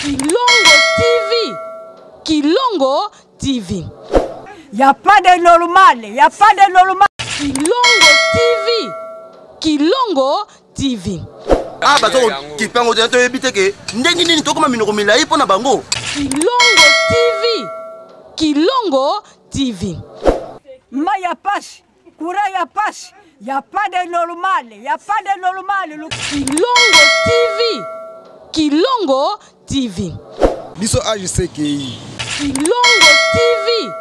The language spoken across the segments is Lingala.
Kilongo TV. Kilongo TV. Y a pas de normal, y a pas de normal. Kilongo TV. Kilongo TV. Ah bazo kipango de to ebite ke ndengi nini to koma minoko milai pona bango. Kilongo TV. Kilongo TV. Ma y a pas, courant y a pas. Y a pas de normal, y a pas de normal. Kilongo TV. Kilongo TV. Biso AJCKI. Kilongo TV.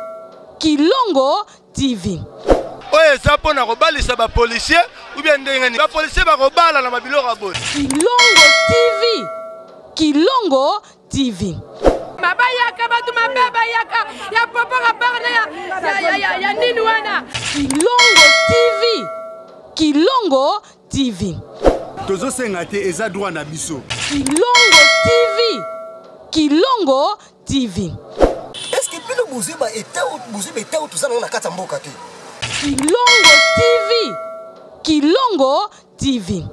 Kilongo TV. Oye zapo na kobalisa ba policier ou bien ndengani ba policier ba kobala na mabiloko ya boye. Kilongo TV. Kilongo TV. Baba yaka batu mababa yaka ya papa kapana ya nini wana. Kilongo TV. Kilongo TV. Tozo sengate eza droit na biso. Kilongo TV. Kilongo TV. Est-ce que pilo muziba était tout ça na kata mboka te. Kilongo TV. Kilongo TV.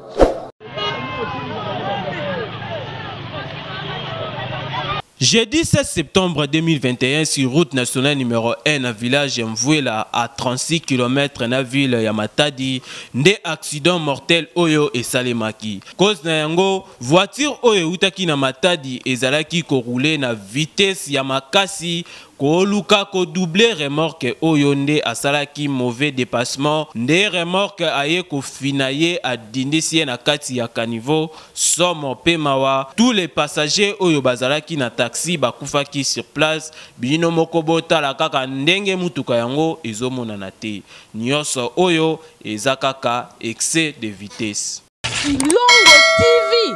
Jeudi 16 septembre 2021, sur route nationale numéro 1 à village Mvouela à 36 km na ville ya Matadi, nde accident mortel oyo esalemaki. Cause na yango, voiture oyo utaki na Matadi ezalaki ko rouler na vitesse ya makasi koluka ko doubler remorque oyo nde asalaki mauvais dépassement nde remorque aye ko finaye a dindisi na kati ya caniveau somo pe mawa tous les passagers oyo bazalaki na taxi bakufaki sur place bino moko botala kaka ndenge mutuka yango ezomonana te nyonso oyo eza kaka excès de vitesse. Kilongo TV.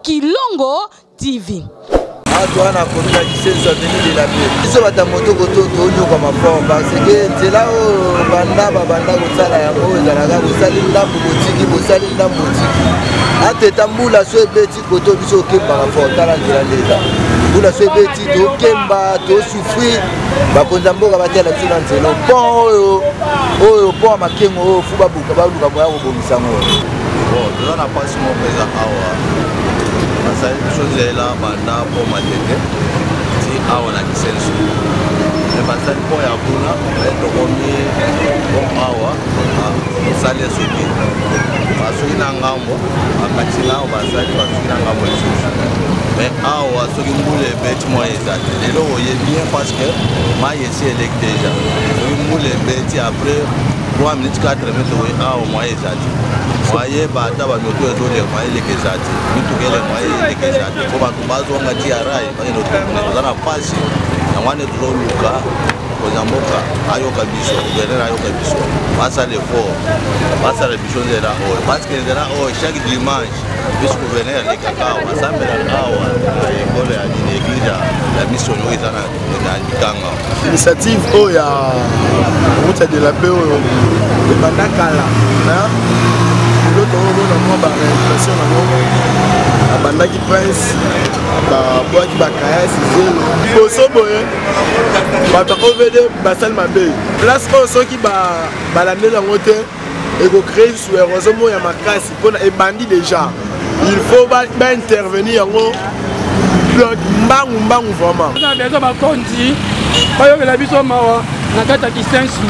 Kilongo TV. Toi na commune licence avenue de la Paix. Biso bata moto koto tonyo kwa mafort parce que nzela o banda kosala yango ezalaka kosali ndambo botiki bosali ndambo botiki. Ateta mbula so ebeti koto biso okemba mafort tala nzela leza. Mbula so ebeti tokemba to souffrir bakonza mboka batela biso na nzela. Pont oyo pont makengo oyo fu babuka baluka moya kobomisa ngo. Bon, toza na pasi mo peza awa. Ça chose là banda pour matete ti awa na kisenso e basali po ya kuna to komi bon awa sale soki basui na ngambo akati na basali basui na ngambo lisusu mais awa soki mbule beti mo ezate lelo oye bien parce que ma yesi elek déjà soki mbule beti après 3 minutes 4 minutes oye awa mo ezate moye bata banoto ezole moye lekezati mitugele moye lekezati ko bantu bazonga tiarai bano to na pasi na wane tuluka kozamboka ayoka biso gouverneur ayoka biso basa le fort basa le biso zera o parce que zera o chaque dimanche bis gouverneur le kakao asambela awa ekole ya l'église la mission yo ezana na Kanga Initiative oya route de la paix oyo de bandakala na l'autre on a répression na bandaki prince ba boaki bakaya sizelo boso boye bata OVD basal mabe place oyo soki balandela ngo te eko créer sous érosion ya makasi pona ebandi déjà il faut ba intervenir yango mbangu vraiment na bezo ba konti bayo la biso mawa na kata kisensu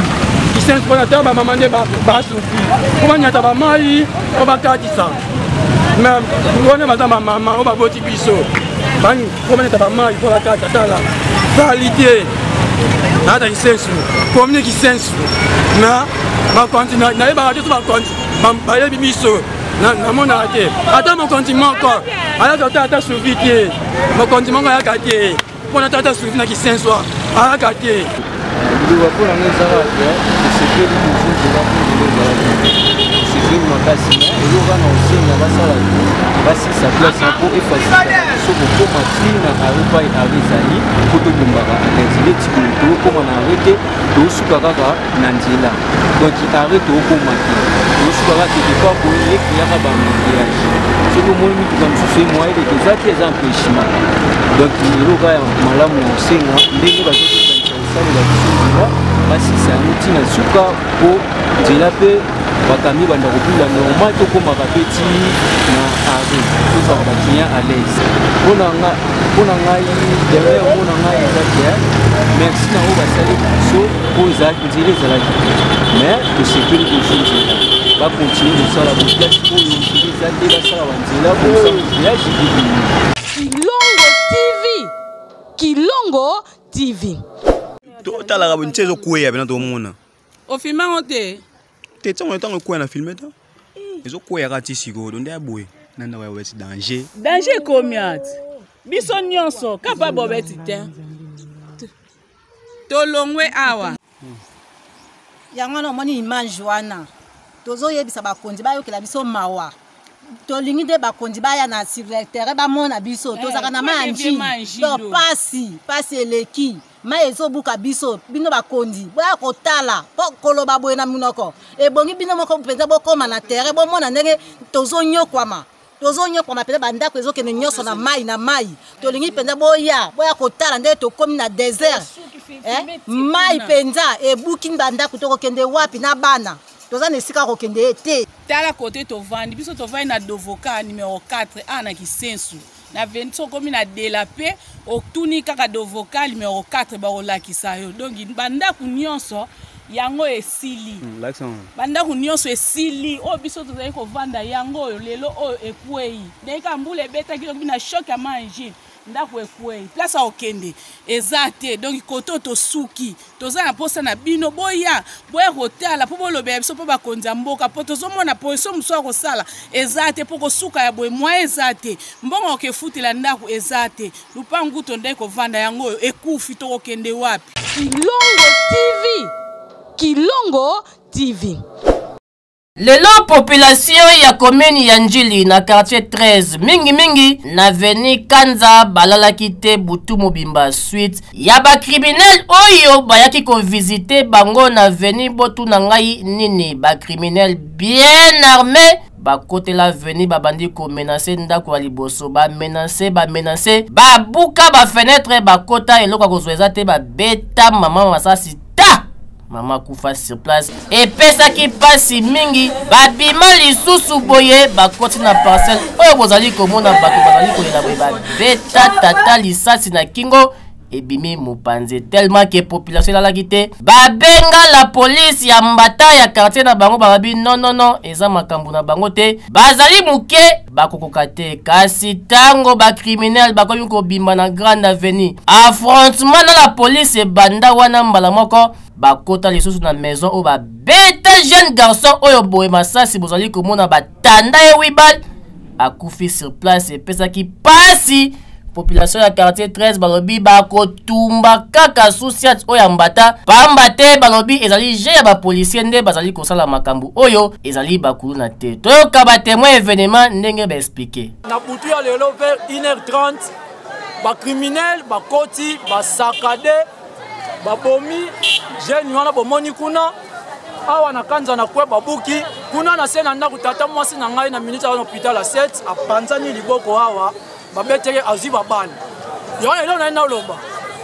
kisensu pona ta ba mama nde ba soufi ko nyata ba mai ko ba katisa même ngone ba mama o ba boti biso bani ko nyata ba mai ko ba kata tala qualité na ta kisensu communique kisensu na ba konti na ba to ba konti ba yebi biso na mona te ata mon continent encore ala tata soufi te mon continent ya kate pona tata soufi na kisensu ala kate Nous avons la maison c'est que nous makasi eloko na osenga basala basi sa place pour effacer so bokoma tina arepa ezali koto bombaka nzela tikolo tokoma na arrêté tosuka kaka na nzela donc arrêté okoma te tosuka kaka quelque part boye ekiyaka bamariage soki omoni mituka mosusu moyen de ezaki eza empêchement donc eloko ya malamu osenga ndenge bazokokanisa kosalela biso nzela basisa yango ntina suka po nzela mpe bakami banda kobula normal tokomaka mpe ti na arrêt tozala baclient à l'aise mpona ngai derrière mpona ngai eza te merci nango basali biso po nzela ezalaki mais tosekeli kosu nzela bakontinue kosala boplasi oyo nzela eza te basala banzela kosala village ebibini Kilongo TV. Kilongo TV. totalaka bonti ezokweya pena tomona ofimango te te ntango ntango ekweya na filme ta ezokweya kati sikoyo nde aboye na ndako ya bobeti danger ekomi ati biso nyonso kapa bobeti te tolongwe awa yango na omoni image wana tozoyebisa bakonzi bayokela biso mawa tolingi nde bakonzi baya na sur le terrain bamona biso tozaka na manji to pasi eleki ma ezobuka biso bino bakonzi boya kotala po koloba boye na minoko ebongi bino moko mpenza bokoma na terrain bomona ndenge tozonyokwama mpenza bandako ezokende nyonso na mai tolingi mpenza boya kotala nde tokomi na désert mai mpenza ebuki bandako tokokende wapi na bana toza na esika kokende te tala kote tovandi biso tovandi na Dovoka numéro 4 ana Kisensu na veni sokomi na Delape otuni kaka Dovoka numéro 4 bakolakisa yo donc bandako nyonso yango esili bandako nyonso esili oyo biso tozali kovanda yango oyo lelo oyo ekwei ndeka mbula ebetaki lokobi na shock ya manji ndako ekwei place okende eza te donc koto tosuki toza na posa na bino boya kotala po bolobela biso po bakonza mboka po tozomona position mosusu ya kosala eza te po kosuka ya boye mwa eza te mbongo okefutela ndako eza te lupangu to ndeko kovanda yango oyo ekufi tokokende wapi Kilongo TV. Kilongo TV. Lelo population ya commune ya Njili na quartier 13 mingi na veni Kanza balalaki te butu mobimba suite ya ba criminel oyo bayaki ko visiter bango na veni botu na ngai nini ba criminel bien armé bakotela veni babandi ko menacer ndako ya liboso ba menacer ba buka ba fenêtre bakota eloko kozweza te ba beta mama masasi Mama kufa sur place et pesa ki pasi mingi babima lisusu boye bakoti na parcelle oyo bozali komona bato bazali kolela boye babeta tata lisasi na kingo ebimi mopanze tellement que population lalaki te babenga la police ya mbata ya quartier na bango babi non eza makambo na bango te bazali muke bakokoka te kasi tango ba criminel bakomi kobimba na grande avenue affrontement na la police banda wana mbala moko bakota lisusu na maison o ba beta jeune garçon oyo boye masasi bozali komona batanda e wibal akufi sur place epesaki pasi population ya quartier 13 balobi bakotumba kaka susiat oyo mbata pamba te balobi ezali je ya ba policier nde bazali kosala makambo oyo ezali bakulu na te toyoka ba témoin événement ndenge ba expliquer na butu ya lelo vers 1h30 ba criminel bakoti basakade babomi jeune wana bomoni kuna awa na Kanza na kwe babuki kuna na sena ndako tata mwasi na ngai na minute ya hôpital à 7 apanzani liboko awa babeteke azwi babana yo lelo na ina loba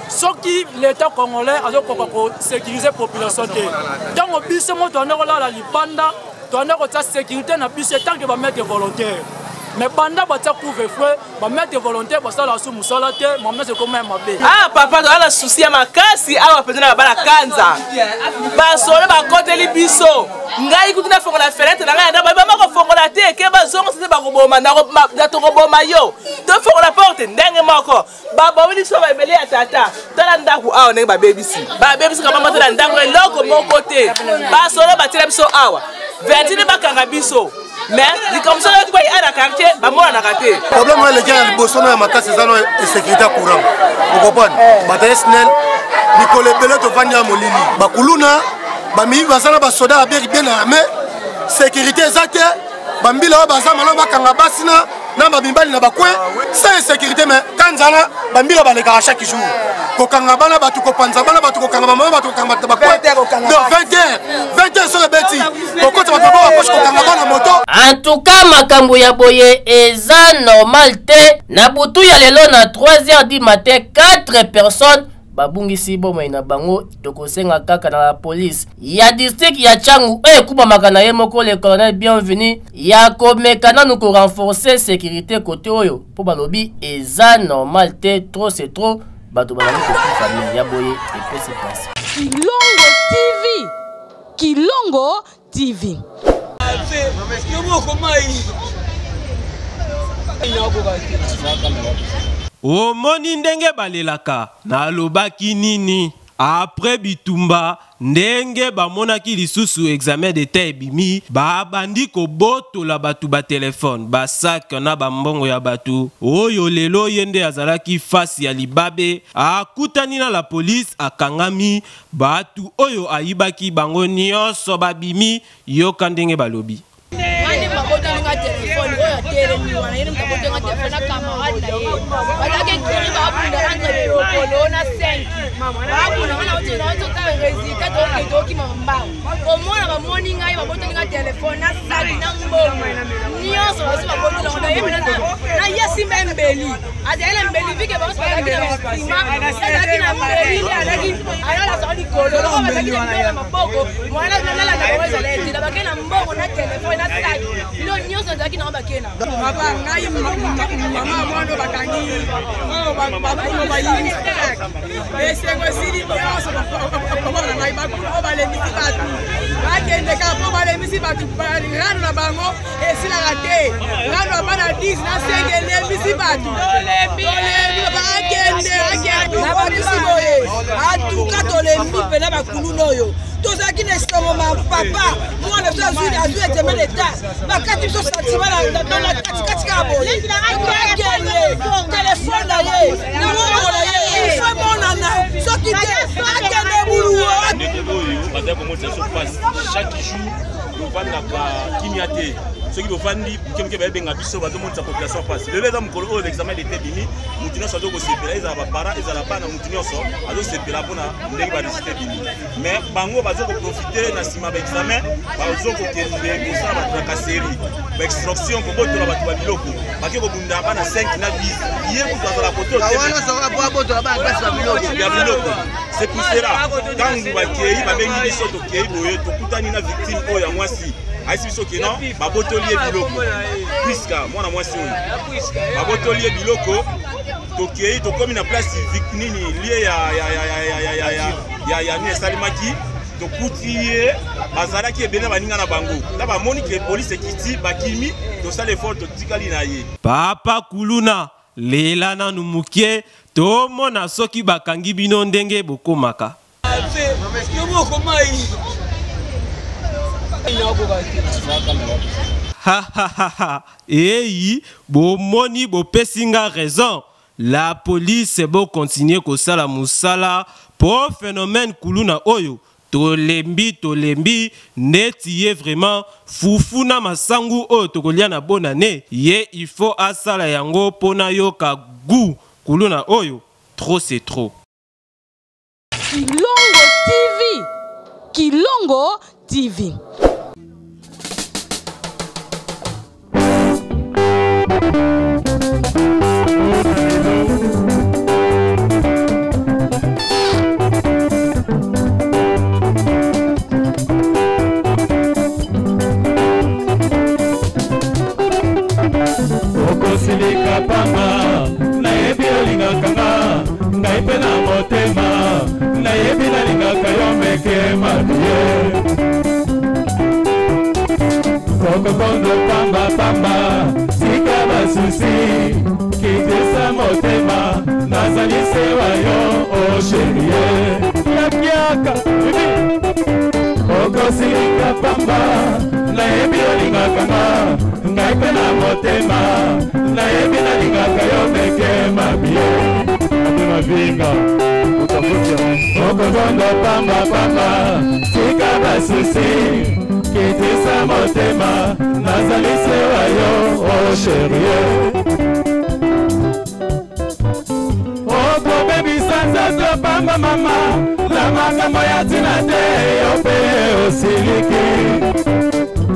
soki l'état congolais azokoka ko sécuriser population te ntango biso moto andokolala libanda toandokotia sécurité na biso tant que bamete volontaire mais banda batia couvre-feu bamete volontaire basala su musala te mamese koma mabe papa toala souci ya makasi awa pezana na bala Kanza basole bakoteli biso ngai kutina fongola fenêtre na ngai ndaba bamako fongola te ke bazongo sese bakoboma na tokoboma yo to fongola porte ndenge moko babawili so babele ya tata tala ndaku awa ndenge babebisi kama matala ndango eloko moko te basole batela biso awa ventine bakanga biso mais les commissions de quoi à la quartier ba mona na raté problème est le gars liboso na makasi zano et sécurité courant vous comprenez batasnel Nicole Bello to vanya molili bakuluna ba mi bazana ba soda bien armé sécurité exacte bambila bazama na bakanga basina na babimbali na bakwe sans sécurité mais Kanzana bambila baleka chaque jour kokanga bana batu kopanza bana batu kokanga mama batu kokanga bakwe donc 20h sur le beti kokota batu ba poche kokanga bana moto en tout cas makambo ya boye eza normal te na butu ya lelo na 3h du matin 4 personnes babungisi bomoi na bango tokosenga kaka na la police ya district ya Changu ekubamaka na ye moko le colonel Bienvenu ya komeka nanu ko renforcer sécurité côté oyo po balobi eza normal te trop c'est trop bato balani ko famille ya boye et c'est passé. Kilongo TV. Omoni ndenge balelaka na lobaki nini après bitumba ndenge bamonaki lisusu examen d'état ebimi babandi kobotola batu ba telefone basak na bambongo ya batu oyo lelo yende azalaki fasi ya libabe akutani na la police akangami batu oyo ayibaki bango nyonso babimi yoka ndenge balobi. Mani maboto nga telefone oyo telemi wana yini maboto nga telefone na camarade na ye balake kiri ba bunda entre polo na 5 ba bunda na uti na uti ta résultat to ki mamba o mona ba morning ngai maboto nga telefone na sagi na mbongo nyonso basi maboto na ye na yesi mbeli adele mbeli vike ba balaki na prima adaki na mbeli adaki ala sa di kolo lo adaki na maboko mwana na la na weza leti la bakena mbongo na telefone na sagi lo nyonso ndaki na bakena baba ngai mama mwana bakangi o ba yini esengo siri nyonso ba ngai ba bale misi batu bakende ka po bale misi batu rano na bango esila rate rano bana 10 na sengele misi batu atuka tolembi pena bakulu oyo tozalaki na esomo ma papa mwana tozali azu eteme leta bakati biso santima na katikati ka boye akende telefone na ye na mongo na ye ifo monana soki te akende buluwo bazali komonisa so passe chaque jour tovandaka kimia te soki bovandi moke bayebenga biso bazomonisa population passe lelo eza mokolo oyo l'examen d'été bimi motu nyonso azokosepela ezala bapara ezala bana motu nyonso azosepela mpona ndenge baresite bimi mais bango bazokoprofite na nsima baexamen bazokokende kosala batrakaseri baextraction kobotola bato babiloko bake kobunda bana 5 na 10 ye kutu azala kotoya biloko c'est pour cela ntango bakei babengi biso tokei boye tokutani na victime oyo ya mwasi aisi biso keno babotoli ye biloko puiska mwana mwasi oyo babotoli ye biloko tokei tokomi na place nini lie ya nini esalimaki tokuti ye bazalaki ebele baninga na bango na bamoni ke polise ekiti bakimi tosala effort totikali na ye papa kuluna lela nanu mukie tomona soki bakangi bino ndenge bokomaka eyi bomoni bopesinga raison la police bo continuer kosala musala po phénomène kuluna oyo tolembi neti ye vraiment fufu na masangu oyo tokolia na bonane ye il faut asala yango pona yoka gu kuluna oyo trop c'est trop. Kilongo TV. Okosilika pamba na yebi olingakanga ngai mpe na motema na yebi nalingaka yo meke maluye kokokondo pamba tika basusi kitisa motema nazali sewa yo o sherie yakiaka okosilika pamba na yebi olingakanga ngai mpe na motema nayebi nalingaka yo meke mabie atema vinga okokondo pamba tika basusi kitisa motema nazali sewa yo o sherie okobebisa nzoto pamba mama na makambo ya ntina te yo mpe osiliki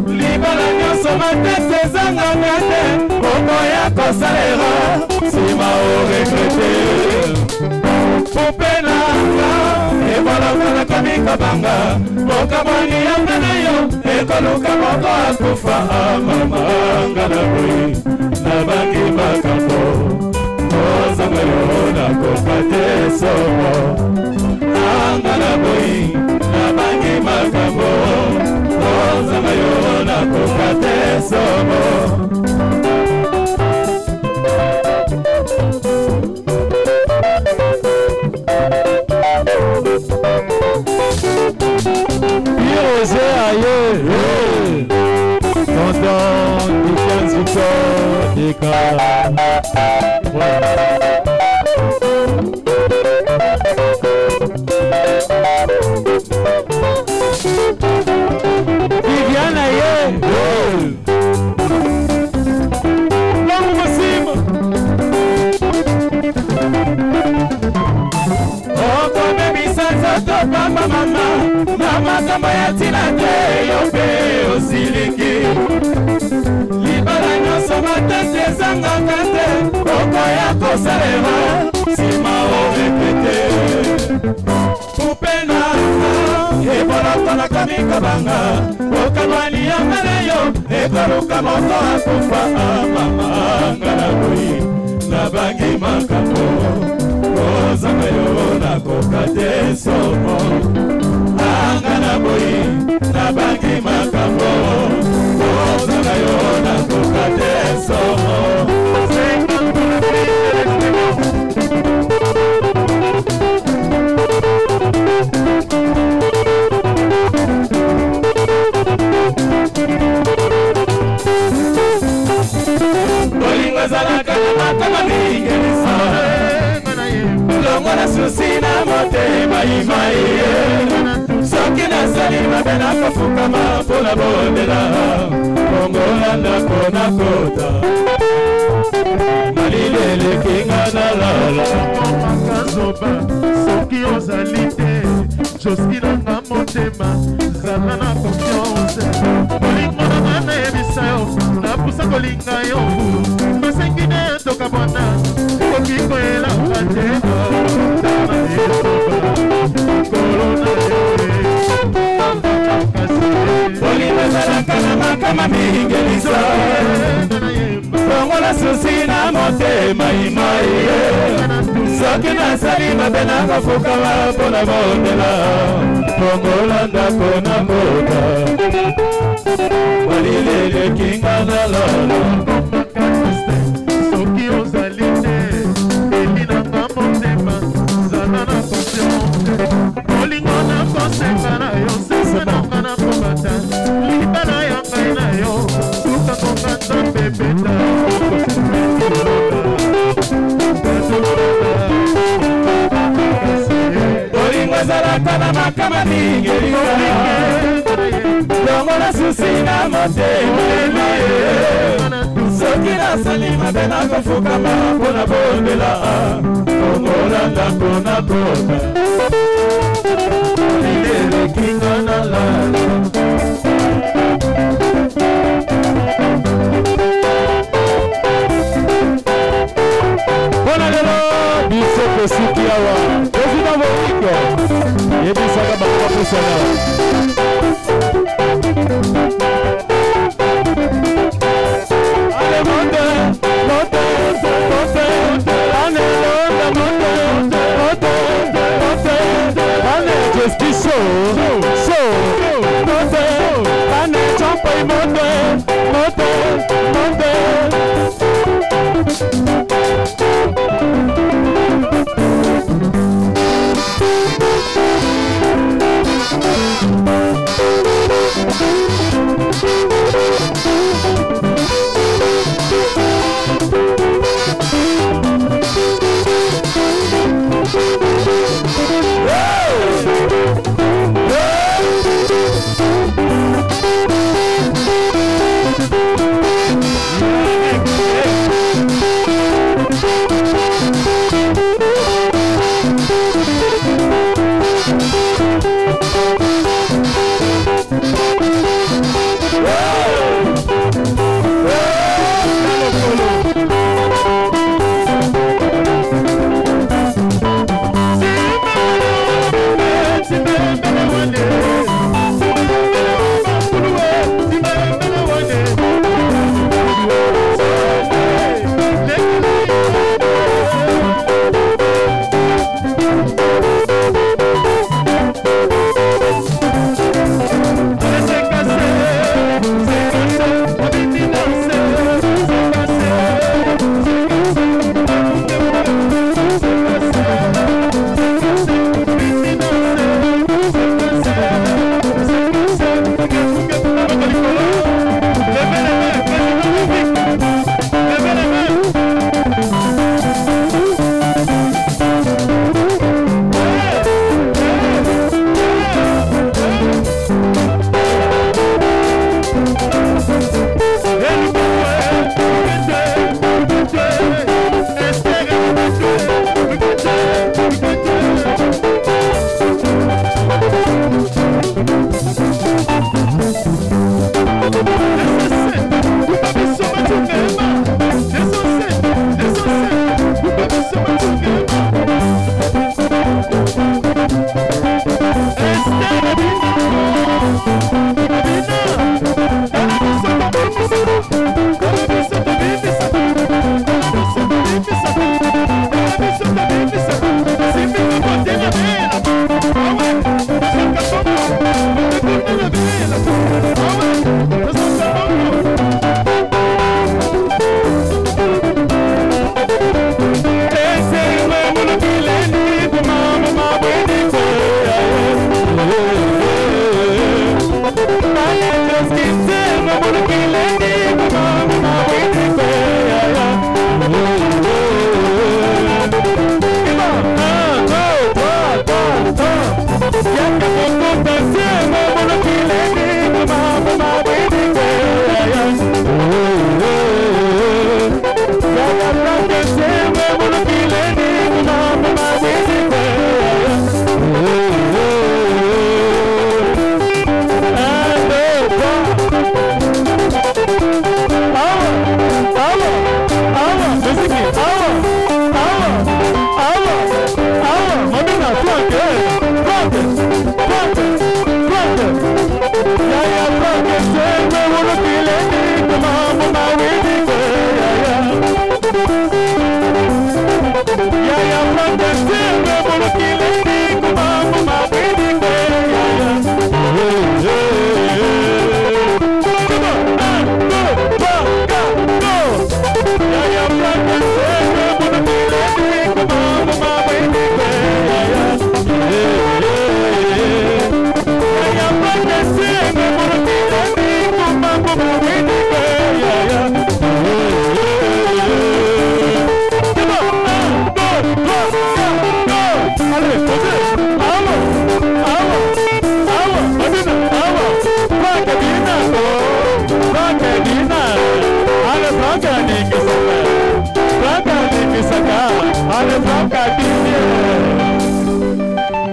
libala nyonso matete ezanganga te okoya kosalera nsima oregrete popena kabanga mokabwani yanga na yo ekoluka moko akufa mama ngana boyi nabangi makambo ozanga yo nakoka te somo ngana boyi nabangi makambo ozanga yo nakoka te somo Tonton du 15 Victor des Viviane aye Vamos pra cima Oh, come mi senza topa mama Na makambo ya tina te yo pe osiliki Libala nyonso matete ezangaka te okoya kosalema nsima orepete kupena ebolokolaka mikabanga okalwani yanga na yo ekoluka moko akufa mama ngana boyi nabangi makambo kozanga yo nakoka te somo ngana boyi nabangi makambo kozanga yo nakoka te somo bolingo ezalaka na makama mingelisa longo na susi na motema imai soki nasali mabe nakofukama mpona bondela kongola ndako nakota malile elekinga nalala makazoba soki ozali te joski nanga motema zala na confiance bolingo nanga nayebisa yo napusa kolinga yo nasengi ne tokabwana koki koyelanga te tana ezoba kolona bolingo ezalaka na makama mingelisa bongo na susi na motema imai soki nasali mabe nakofukama mpona bondela bongola ndako na mboka walilelekinga nalala soki ozali te elinanga motema zala na confiance bolingo nakosenga na yo sesa nanga na kobata libala ya ngai na yo suka konga nzambe beta bolingo ezalaka na makama mingelisa longo na susi na motema soki nasali mabe nakofukama mpona bondela kongola ndako na kota lilelekinga nalala mpona lelo biso kosuki awa tozina boiko yebisaka bakapusana ale monte monte monte ane londa monte monte monte ane justice so monte ane champa y monte monte monte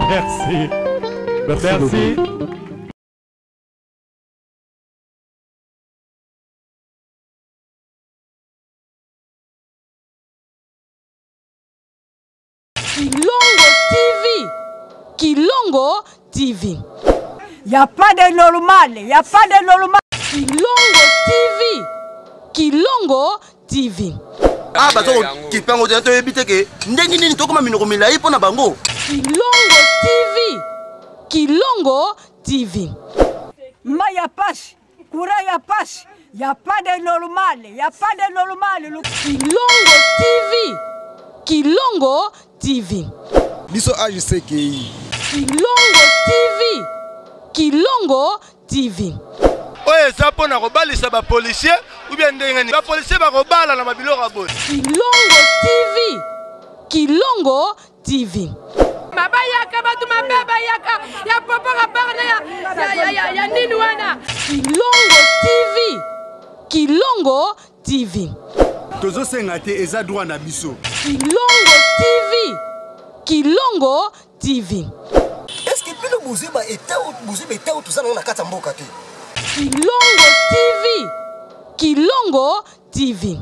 Merci. Merci. Kilongo TV. Kilongo TV. Y a pas de normal, y a pas de normal. Kilongo TV. Kilongo TV. Ah bato kipango te yebite ke ndengi nini tokoma minoko milai pona bango. Kilongo TV. Kilongo TV. Maya passe, courant ya passe. Y a pas de normal, y a pas de normal. Kilongo TV. Kilongo TV. Biso AJCKI. Kilongo TV. Kilongo TV. Oye eza mpona kobalisa bapolisier ou bien ndenge nini bapolisier bakobala na mabiloko ya boye. Kilongo TV. Kilongo TV. Mabayaka batu mabayaka ya papa kapana ya nini wana. Kilongo TV. Kilongo TV. Tozo sengate eza droit na biso. Kilongo TV. Kilongo TV. Est-ce que pilo buziba etao tout ça na kata mboka te. Kilongo TV. Kilongo TV.